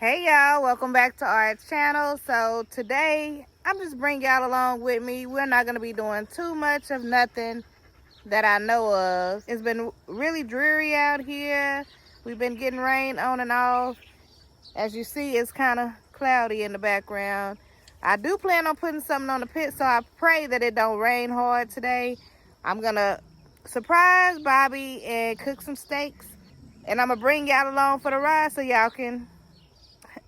Hey y'all, welcome back to our channel. So today I'm just bringing y'all along with me. We're not going to be doing too much of nothing that I know of. It's been really dreary out here. We've been getting rain on and off. As you see, it's kind of cloudy in the background. I do plan on putting something on the pit, so I pray that it don't rain hard today. I'm going to surprise Bobby and cook some steaks, and I'm going to bring y'all along for the ride so y'all can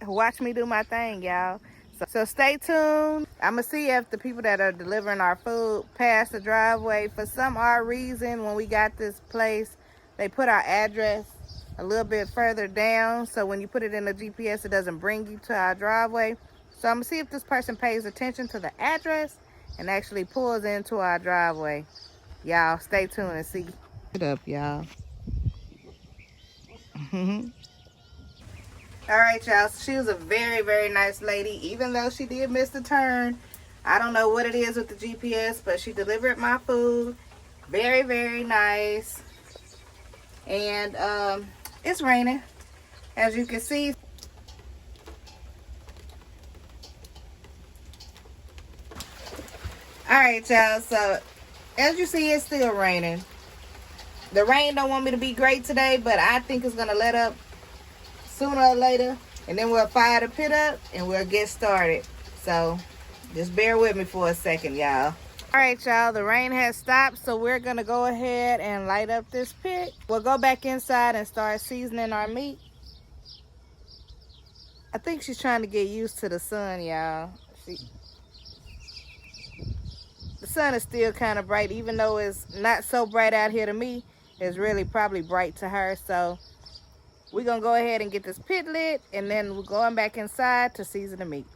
watch me do my thing, y'all. So stay tuned. I'm gonna see if the people that are delivering our food pass the driveway. For some odd reason, when we got this place, they put our address a little bit further down, so when you put it in the GPS, it doesn't bring you to our driveway. So I'm gonna see if this person pays attention to the address and actually pulls into our driveway. Y'all stay tuned and see. Get up, y'all. All right, y'all. So she was a very, very nice lady, even though she did miss the turn. I don't know what it is with the GPS, but she delivered my food. Very, very nice. And it's raining, as you can see. All right, y'all. So as you see, it's still raining. The rain don't want me to be great today, but I think it's gonna let up sooner or later, and then we'll fire the pit up and we'll get started. So just bear with me for a second, y'all. All right, y'all, the rain has stopped, so we're gonna go ahead and light up this pit. We'll go back inside and start seasoning our meat. I think she's trying to get used to the sun, y'all. The sun is still kind of bright, even though it's not so bright out here to me. It's really probably bright to her. So we're gonna go ahead and get this pit lit, and then we're going back inside to season the meat.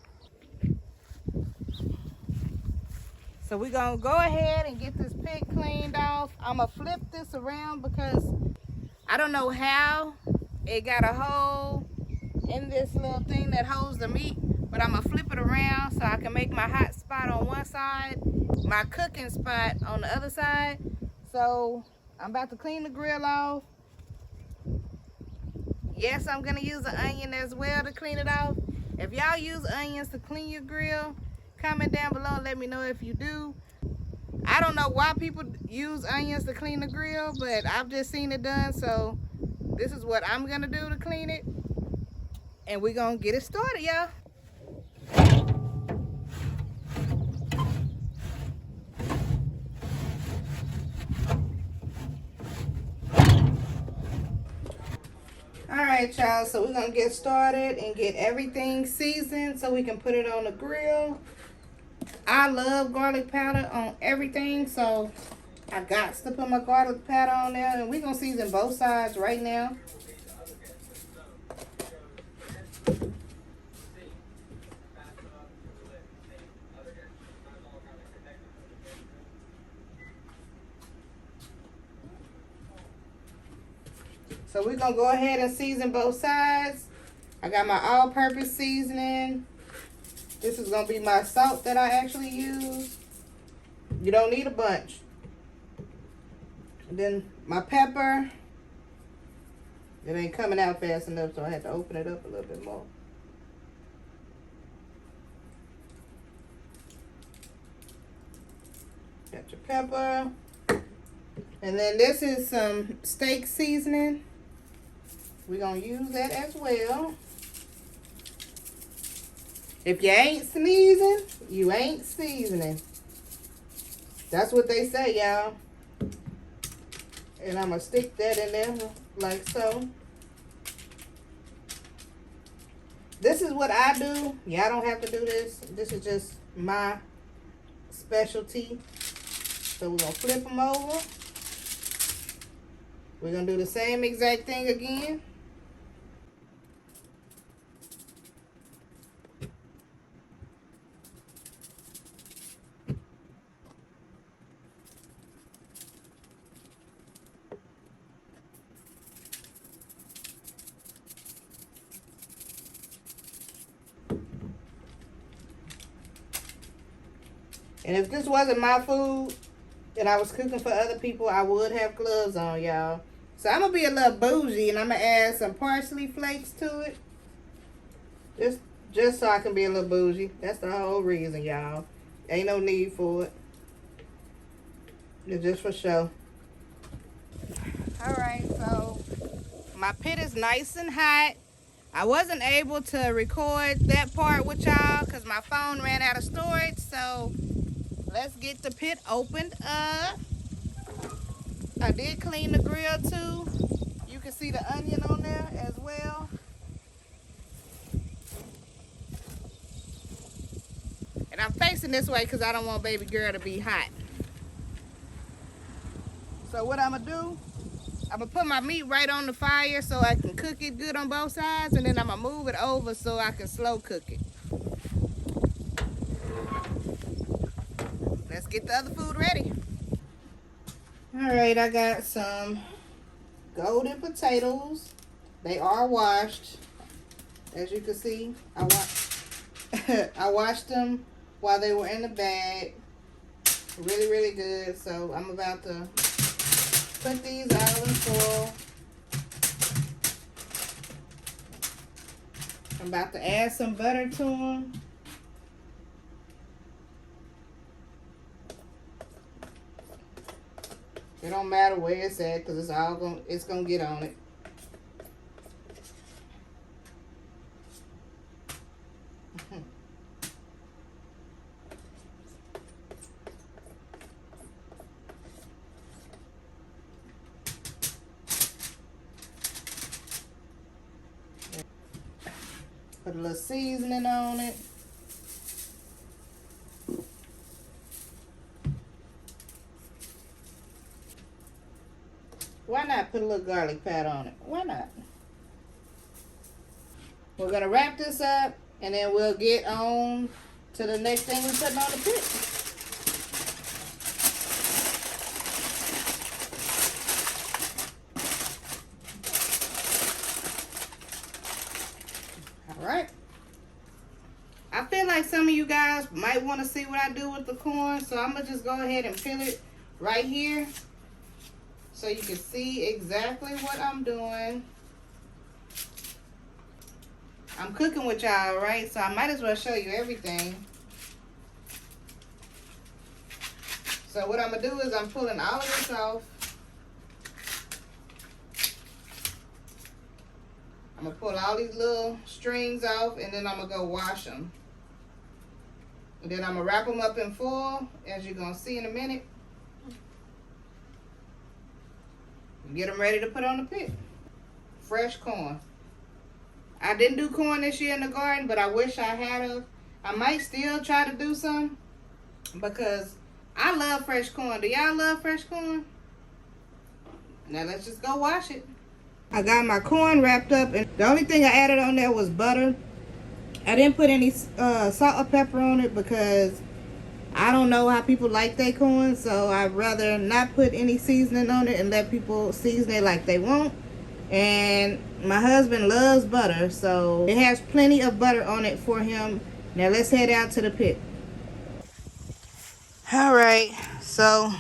So we're gonna go ahead and get this pit cleaned off. I'm gonna flip this around because I don't know how it got a hole in this little thing that holds the meat, but I'm gonna flip it around so I can make my hot spot on one side, my cooking spot on the other side. So I'm about to clean the grill off. Yes, I'm gonna use an onion as well to clean it off. If y'all use onions to clean your grill, comment down below and let me know if you do. I don't know why people use onions to clean the grill, but I've just seen it done, so this is what I'm gonna do to clean it. And we're gonna get it started, y'all. All right, y'all, so we're gonna get started and get everything seasoned so we can put it on the grill. I love garlic powder on everything, so I got to put my garlic powder on there, and we're gonna season both sides right now. So we're gonna go ahead and season both sides. I got my all-purpose seasoning. This is gonna be my salt that I actually use. You don't need a bunch. And then my pepper. It ain't coming out fast enough, so I had to open it up a little bit more. Got your pepper. And then this is some steak seasoning. We're gonna use that as well. If you ain't sneezing, you ain't seasoning. That's what they say, y'all. And I'm gonna stick that in there like so. This is what I do. Y'all don't have to do this. This is just my specialty. So we're gonna flip them over. We're gonna do the same exact thing again. And if this wasn't my food and I was cooking for other people, I would have gloves on, y'all. So I'm going to be a little bougie, and I'm going to add some parsley flakes to it. Just so I can be a little bougie. That's the whole reason, y'all. Ain't no need for it. It's just for show. Alright, so my pit is nice and hot. I wasn't able to record that part with y'all because my phone ran out of storage. So let's get the pit opened up. I did clean the grill too. You can see the onion on there as well. And I'm facing this way because I don't want baby girl to be hot. So what I'm gonna do, I'm gonna put my meat right on the fire so I can cook it good on both sides, and then I'm gonna move it over so I can slow cook it. Let's get the other food ready. All right, I got some golden potatoes. They are washed. As you can see, I washed them while they were in the bag. Really, really good. So I'm about to put these out in foil. I'm about to add some butter to them. It don't matter where it's at because it's gonna get on it. Put a little seasoning on it. Why not put a little garlic powder on it? Why not? We're gonna wrap this up and then we'll get on to the next thing we're putting on the pit. Alright. I feel like some of you guys might want to see what I do with the corn, so I'm gonna just go ahead and peel it right here so you can see exactly what I'm doing. I'm cooking with y'all, right? So I might as well show you everything. So what I'm gonna do is I'm pulling all of this off. I'm gonna pull all these little strings off and then I'm gonna go wash them. And then I'm gonna wrap them up in foil, as you're gonna see in a minute. And get them ready to put on the pit. Fresh corn. I didn't do corn this year in the garden, but I wish I had of. I might still try to do some because I love fresh corn. Do y'all love fresh corn? Now let's just go wash it. I got my corn wrapped up, and the only thing I added on there was butter. I didn't put any salt or pepper on it because I don't know how people like their corn, so I'd rather not put any seasoning on it and let people season it like they want. And my husband loves butter, so it has plenty of butter on it for him. Now let's head out to the pit. All right, so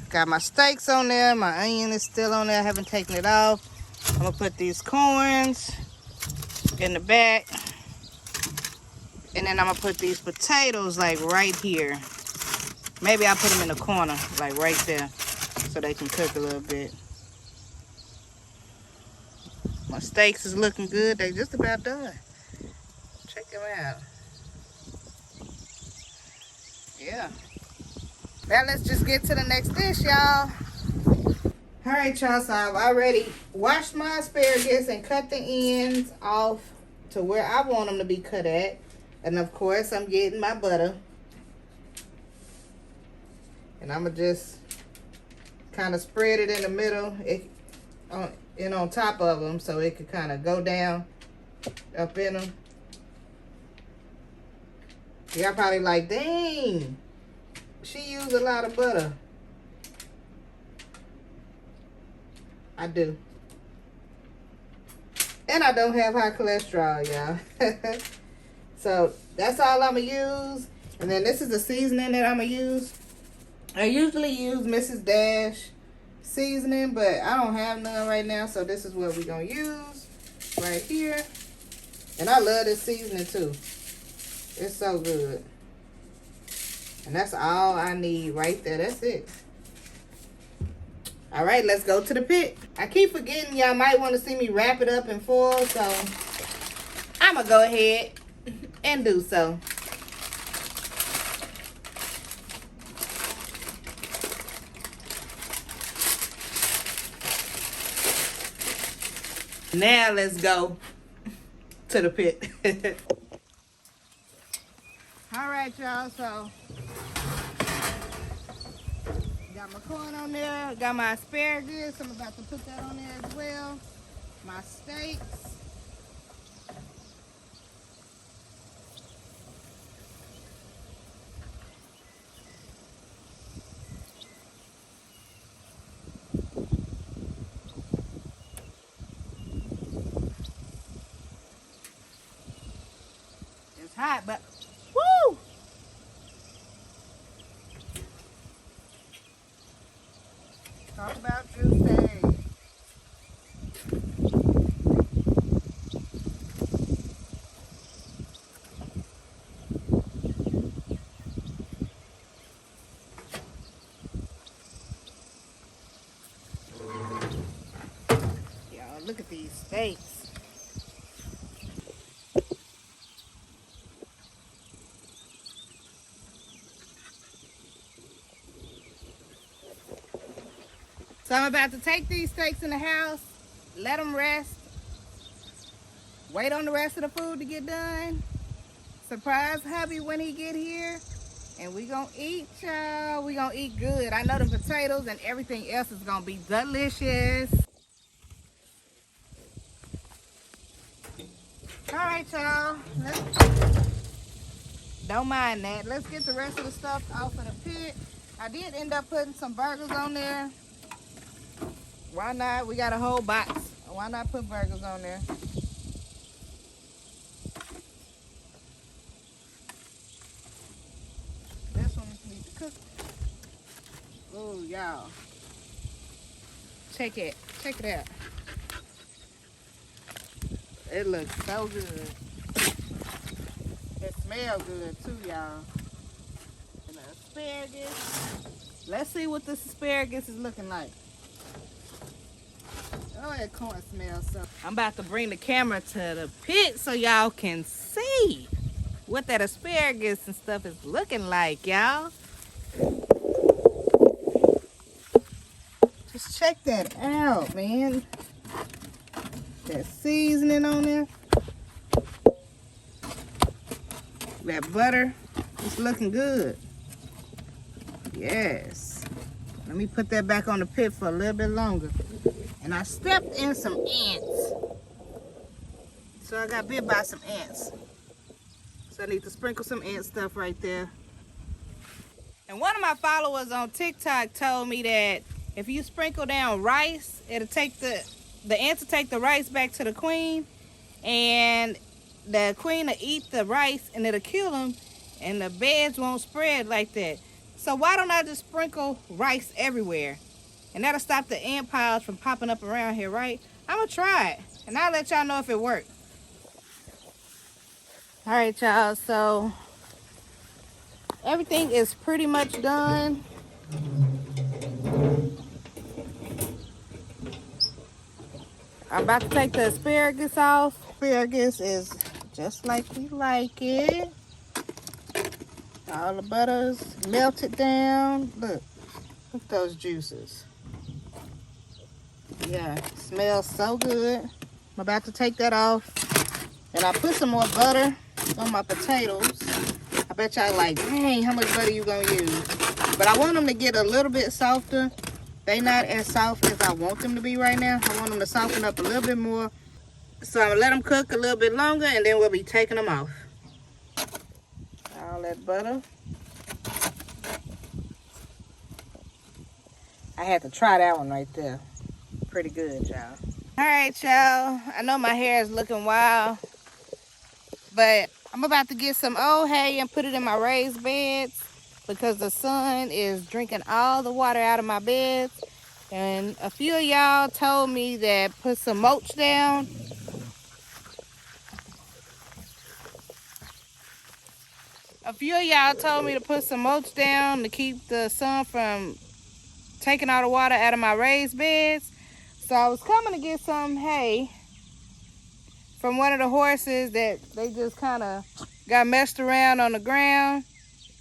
got my steaks on there. My onion is still on there. I haven't taken it off. I'm gonna put these corns in the back, and then I'm gonna put these potatoes like right here. Maybe I'll put them in the corner, like right there, so they can cook a little bit. My steaks is looking good. They just about done. Check them out. Yeah. Now let's just get to the next dish, y'all. All right, y'all. So I've already washed my asparagus and cut the ends off to where I want them to be cut at. And of course, I'm getting my butter. And I'm gonna just kind of spread it in the middle. And on top of them so it could kind of go down up in them. Y'all probably like, dang, she used a lot of butter. I do. And I don't have high cholesterol, y'all. So that's all I'm gonna use. And then this is the seasoning that I'm gonna use. I usually use Mrs. Dash seasoning, but I don't have none right now, so this is what we're gonna use right here. And I love this seasoning too. It's so good. And that's all I need right there. That's it. All right, let's go to the pit. I keep forgetting y'all might want to see me wrap it up in foil, so I'm going to go ahead and do so. Now let's go to the pit. All right, y'all, so got my corn on there, got my asparagus. I'm about to put that on there as well. My steaks. It's hot, but woo! Talk about juicy. Y'all, look at these steaks. So I'm about to take these steaks in the house, let them rest, wait on the rest of the food to get done, surprise hubby when he get here, and we gonna eat, y'all. We gonna eat good. I know the potatoes and everything else is gonna be delicious. All right, y'all. Don't mind that. Let's get the rest of the stuff off of the pit. I did end up putting some burgers on there. Why not? We got a whole box. Why not put burgers on there? This one needs to cook. Oh, y'all. Check it. Check it out. It looks so good. It smells good too, y'all. And the asparagus. Let's see what this asparagus is looking like. Oh, that corn smells so. I'm about to bring the camera to the pit so y'all can see what that asparagus and stuff is looking like, y'all. Just check that out, man. That seasoning on there. That butter. It's looking good. Yes. Let me put that back on the pit for a little bit longer. And I stepped in some ants. So I got bit by some ants. So I need to sprinkle some ant stuff right there. And one of my followers on TikTok told me that if you sprinkle down rice, it'll take the ants will take the rice back to the queen. And the queen will eat the rice and it'll kill them. And the beds won't spread like that. So why don't I just sprinkle rice everywhere? And that'll stop the ant piles from popping up around here, right? I'm gonna try it, and I'll let y'all know if it works. All right, y'all, so everything is pretty much done. I'm about to take the asparagus off. Asparagus is just like we like it. All the butter's melted down. Look at those juices. Yeah, it smells so good. I'm about to take that off. And I put some more butter on my potatoes. I bet y'all like, dang, how much butter you gonna use? But I want them to get a little bit softer. They not as soft as I want them to be right now. I want them to soften up a little bit more. So I'm gonna let them cook a little bit longer and then we'll be taking them off. All that butter. I had to try that one right there. Pretty good, y'all. All right, y'all. I know my hair is looking wild, but I'm about to get some old hay and put it in my raised beds because the sun is drinking all the water out of my beds. And a few of y'all told me that put some mulch down. A few of y'all told me to put some mulch down to keep the sun from taking all the water out of my raised beds. So I was coming to get some hay from one of the horses that they just kind of got messed around on the ground.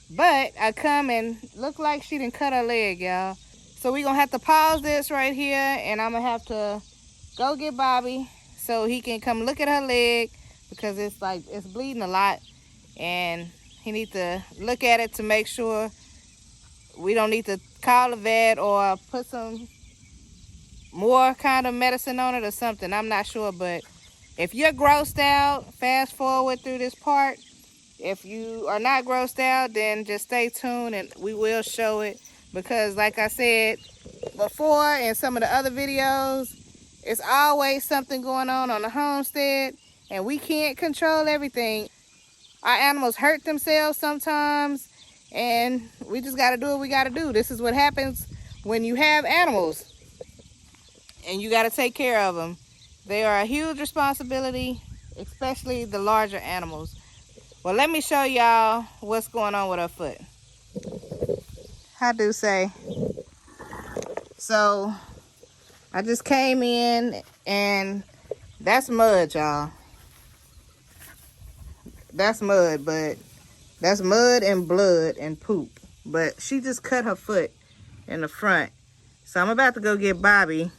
But I come and look like she done cut her leg, y'all. So we gonna have to pause this right here, and I'm gonna have to go get Bobby so he can come look at her leg, because it's bleeding a lot, and he needs to look at it to make sure we don't need to call a vet or put some more kind of medicine on it or something. I'm not sure, but if you're grossed out, fast forward through this part. If you are not grossed out, then just stay tuned and we will show it, because like I said before in some of the other videos, it's always something going on the homestead, and we can't control everything. Our animals hurt themselves sometimes, and we just got to do what we got to do. This is what happens when you have animals and you got to take care of them. They are a huge responsibility, especially the larger animals. Well, let me show y'all what's going on with her foot. I do say. So I just came in and that's mud, y'all. That's mud, but that's mud and blood and poop. But she just cut her foot in the front. So I'm about to go get Bobby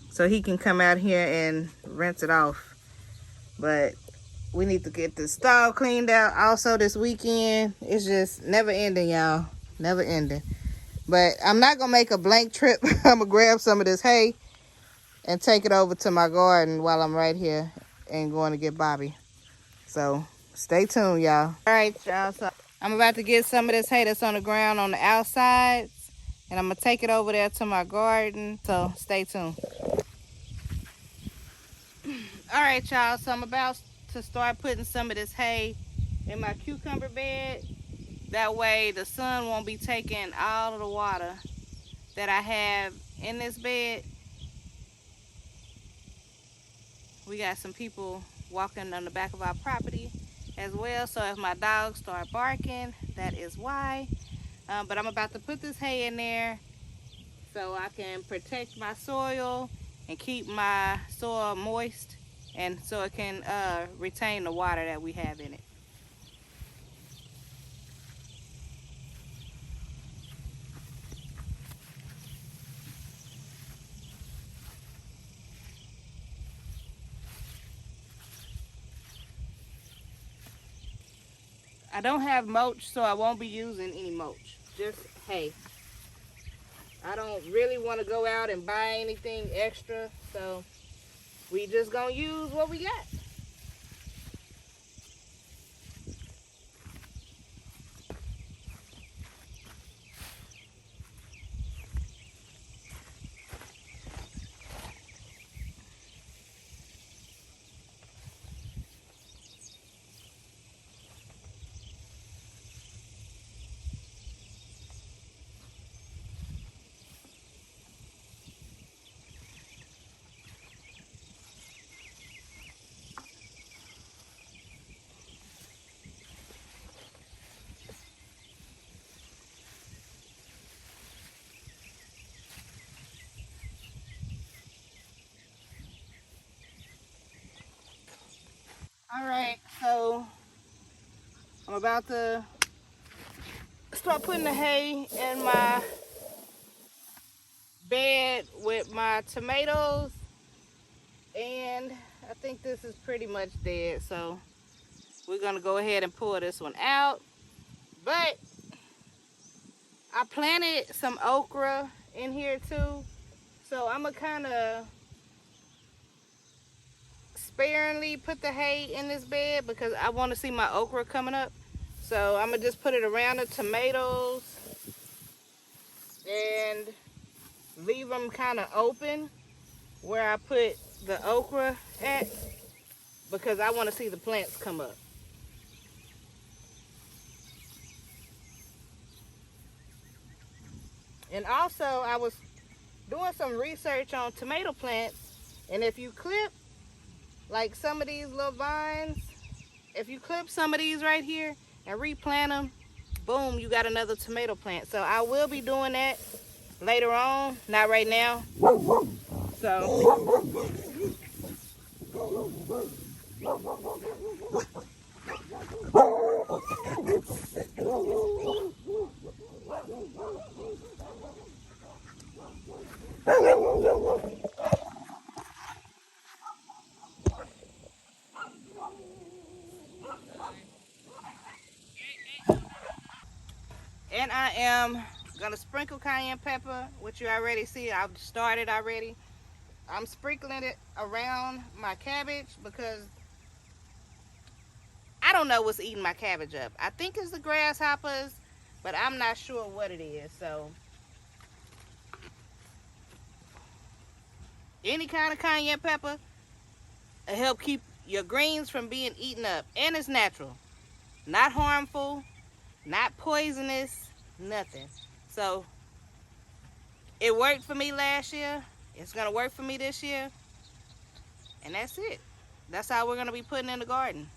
so he can come out here and rinse it off. But we need to get the stall cleaned out also this weekend. It's just never ending, y'all. Never ending. But I'm not going to make a blank trip. I'm going to grab some of this hay and take it over to my garden while I'm right here and going to get Bobby. So stay tuned, y'all. All right, y'all. So I'm about to get some of this hay that's on the ground on the outsides, and I'm going to take it over there to my garden. So stay tuned. All right, y'all. So I'm about to start putting some of this hay in my cucumber bed. That way the sun won't be taking all of the water that I have in this bed. We got some people walking on the back of our property as well, so if my dogs start barking, that is why. But I'm about to put this hay in there so I can protect my soil and keep my soil moist, and so it can retain the water that we have in it. I don't have mulch, so I won't be using any mulch, just hay. I don't really want to go out and buy anything extra, so we just gonna use what we got. All right, so I'm about to start putting the hay in my bed with my tomatoes, and I think this is pretty much dead, so we're gonna go ahead and pull this one out. But I planted some okra in here too, so I'm gonna kind of sparingly put the hay in this bed because I want to see my okra coming up. So I'm gonna just put it around the tomatoes and leave them kind of open where I put the okra at, because I want to see the plants come up. And also I was doing some research on tomato plants, and if you clip like some of these little vines, if you clip some of these right here, and replant them, boom, you got another tomato plant. So I will be doing that later on, not right now. So and I am gonna sprinkle cayenne pepper, which you already see. I've started already. I'm sprinkling it around my cabbage because I don't know what's eating my cabbage up. I think it's the grasshoppers, but I'm not sure what it is. So any kind of cayenne pepper will help keep your greens from being eaten up. And it's natural. Not harmful, not poisonous, nothing. So it worked for me last year. It's gonna work for me this year. And that's it. That's how we're gonna be putting in the garden.